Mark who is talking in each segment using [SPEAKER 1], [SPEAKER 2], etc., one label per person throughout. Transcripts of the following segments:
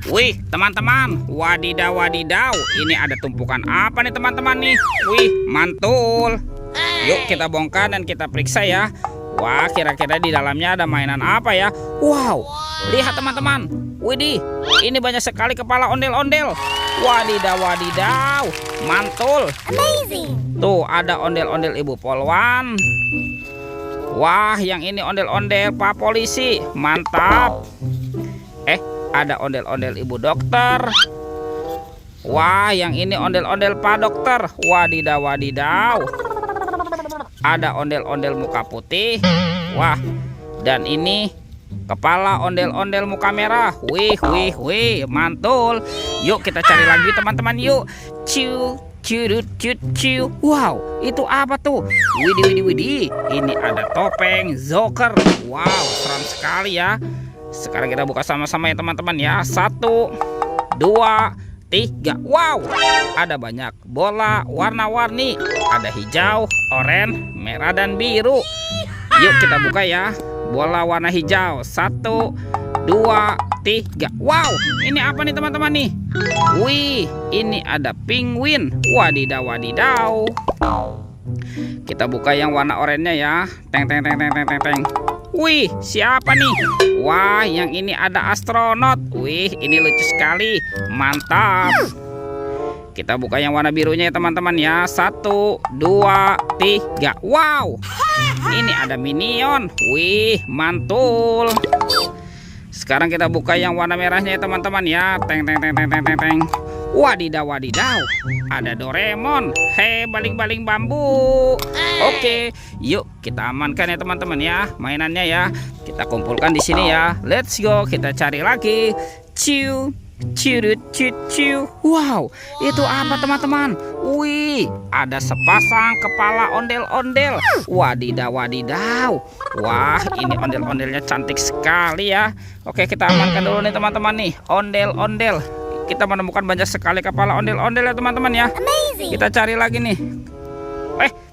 [SPEAKER 1] Wih, teman-teman, wadidaw wadidaw, ini ada tumpukan apa nih teman-teman nih? Wih, mantul. Yuk kita bongkar dan kita periksa ya. Wah, kira-kira di dalamnya ada mainan apa ya? Wow, lihat teman-teman. Widih, ini banyak sekali kepala ondel-ondel. Wadidaw wadidaw, mantul.
[SPEAKER 2] Amazing.
[SPEAKER 1] Tuh, ada ondel-ondel Ibu Polwan. Wah, yang ini ondel-ondel Pak Polisi, mantap. Ada ondel-ondel Ibu Dokter. Wah, yang ini ondel-ondel Pak Dokter. Wadidaw wadidaw. Ada ondel-ondel muka putih. Wah, dan ini kepala ondel-ondel muka merah. Wih, wih, wih, mantul. Yuk kita cari lagi teman-teman, yuk. Ciu, ciu, ciu, ciu. Wow, itu apa tuh? Widih, widih, widih. Ini ada topeng Joker. Wow, seram sekali ya. Sekarang kita buka sama-sama ya teman-teman ya. 1, 2, 3. Wow, ada banyak bola warna-warni. Ada hijau, oranye, merah, dan biru. Yuk kita buka ya. Bola warna hijau. 1, 2, 3. Wow, ini apa nih teman-teman nih? Wih, ini ada penguin. Wadidaw wadidaw. Kita buka yang warna oranye ya. Teng teng teng teng teng teng teng. Wih, siapa nih? Wah, yang ini ada astronot. Wih, ini lucu sekali. Mantap. Kita buka yang warna birunya ya teman-teman ya. 1, 2, 3. Wow, ini ada minion. Wih, mantul. Sekarang kita buka yang warna merahnya ya teman-teman ya. Teng teng teng teng teng teng teng. Wadidaw wadidaw, ada Doraemon. Hei, baling-baling bambu. Oke, yuk kita amankan ya teman-teman ya mainannya ya. Kita kumpulkan di sini ya. Let's go, kita cari lagi. Ciu, ciu, ciu, ciu. Wow, itu apa teman-teman? Wih, ada sepasang kepala ondel-ondel. Wadidaw wadidaw. Wah, ini ondel-ondelnya cantik sekali ya. Oke, kita amankan dulu nih teman-teman nih. Ondel-ondel. Kita menemukan banyak sekali kepala ondel-ondel ya teman-teman ya.
[SPEAKER 2] Amazing.
[SPEAKER 1] Kita cari lagi nih.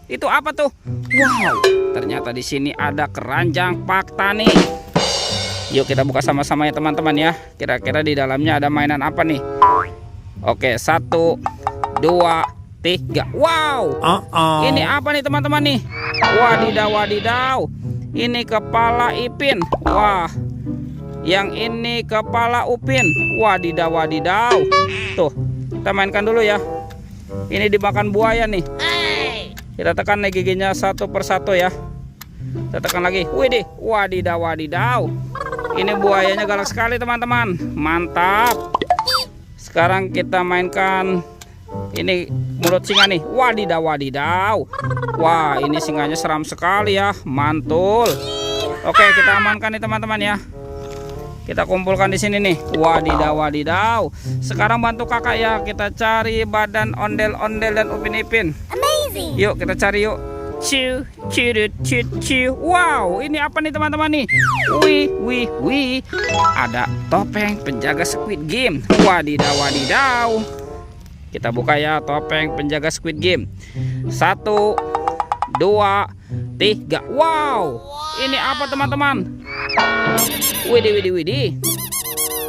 [SPEAKER 1] Itu apa tuh? Wow, ternyata di sini ada keranjang Pak Tani. Yuk kita buka sama-sama ya teman-teman ya. Kira-kira di dalamnya ada mainan apa nih? Oke, 1, 2, 3. Wow, ini apa nih teman-teman nih? Wadidaw wadidaw, ini kepala Ipin. Wah, yang ini kepala Upin. Wadidaw wadidaw. Tuh, kita mainkan dulu ya. Ini dimakan buaya nih. Kita tekan nih giginya satu persatu ya. Kita tekan lagi. Widih, wadidaw wadidaw. Ini buayanya galak sekali teman-teman. Mantap. Sekarang kita mainkan ini mulut singa nih. Wadidaw wadidaw. Wah, ini singanya seram sekali ya. Mantul. Oke, kita amankan nih teman-teman ya. Kita kumpulkan di sini nih. Wadidaw wadidaw. Sekarang bantu kakak ya. Kita cari badan ondel-ondel dan upin-ipin.
[SPEAKER 2] Amazing.
[SPEAKER 1] Yuk kita cari yuk. Ciu, ciu, ciu, ciu. Wow, ini apa nih teman-teman nih? Wih, wih, wih. Ada topeng penjaga Squid Game. Wadidaw wadidaw. Kita buka ya topeng penjaga Squid Game. 1, 2, 3. Wow, ini apa teman-teman? Widih, widih, widih.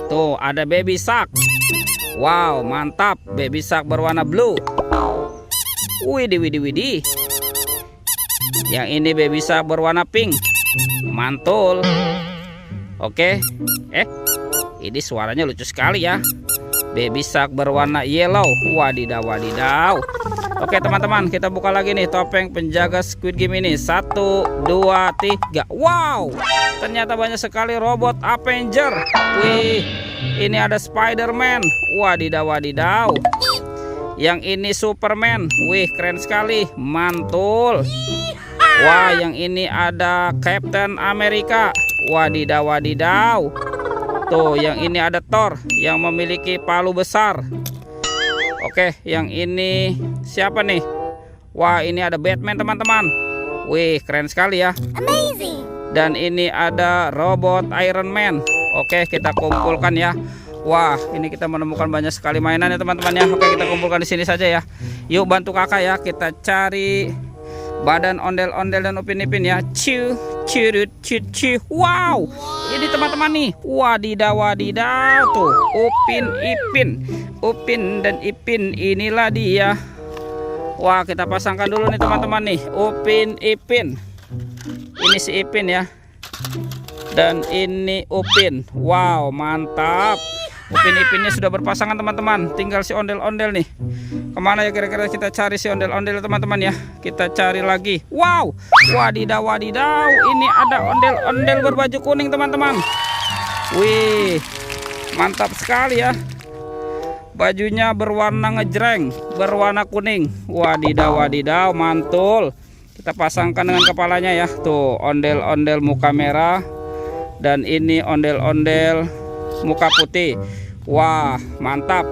[SPEAKER 1] Tuh ada baby shark. Wow, mantap. Baby shark berwarna blue. Widih, widih, widih. Yang ini baby shark berwarna pink. Mantul. Oke. Ini suaranya lucu sekali ya. Baby shark berwarna yellow. Wadidaw wadidaw. Oke teman-teman, kita buka lagi nih topeng penjaga Squid Game ini. 1, 2, 3. Wow, ternyata banyak sekali robot Avenger. Wih, ini ada Spider-Man. Wadidaw wadidaw. Yang ini Superman. Wih, keren sekali. Mantul. Wah, yang ini ada Captain America. Wadidaw wadidaw. Tuh, yang ini ada Thor yang memiliki palu besar. Oke, yang ini siapa nih? Wah, ini ada Batman teman-teman. Wih, keren sekali ya.
[SPEAKER 2] Amazing.
[SPEAKER 1] Dan ini ada robot Iron Man. Oke, kita kumpulkan ya. Wah, ini kita menemukan banyak sekali mainan ya teman-teman ya. Oke, kita kumpulkan di sini saja ya. Yuk bantu kakak ya. Kita cari badan ondel-ondel dan upin-ipin ya. Ciu, Cirut cici. Wow, ini teman-teman nih. Wadidaw wadidaw tuh. Upin dan Ipin, inilah dia. Wah, kita pasangkan dulu nih teman-teman nih. Ipin. Ini si Ipin ya. Dan ini Upin. Wow, mantap. Ipinnya sudah berpasangan teman-teman. Tinggal si ondel-ondel nih. Kemana ya kira-kira kita cari si ondel-ondel teman-teman ya. Kita cari lagi. Wow, wadidaw wadidaw. Ini ada ondel-ondel berbaju kuning teman-teman. Wih, mantap sekali ya. Bajunya berwarna ngejreng, berwarna kuning. Wadidaw wadidaw, mantul. Kita pasangkan dengan kepalanya ya. Tuh, ondel-ondel muka merah. Dan ini ondel-ondel muka putih. Wah, mantap.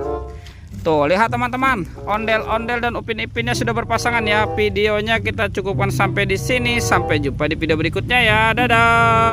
[SPEAKER 1] Tuh, lihat teman-teman. Ondel-ondel dan Upin-Ipinnya sudah berpasangan ya. Videonya kita cukupkan sampai di sini. Sampai jumpa di video berikutnya ya. Dadah.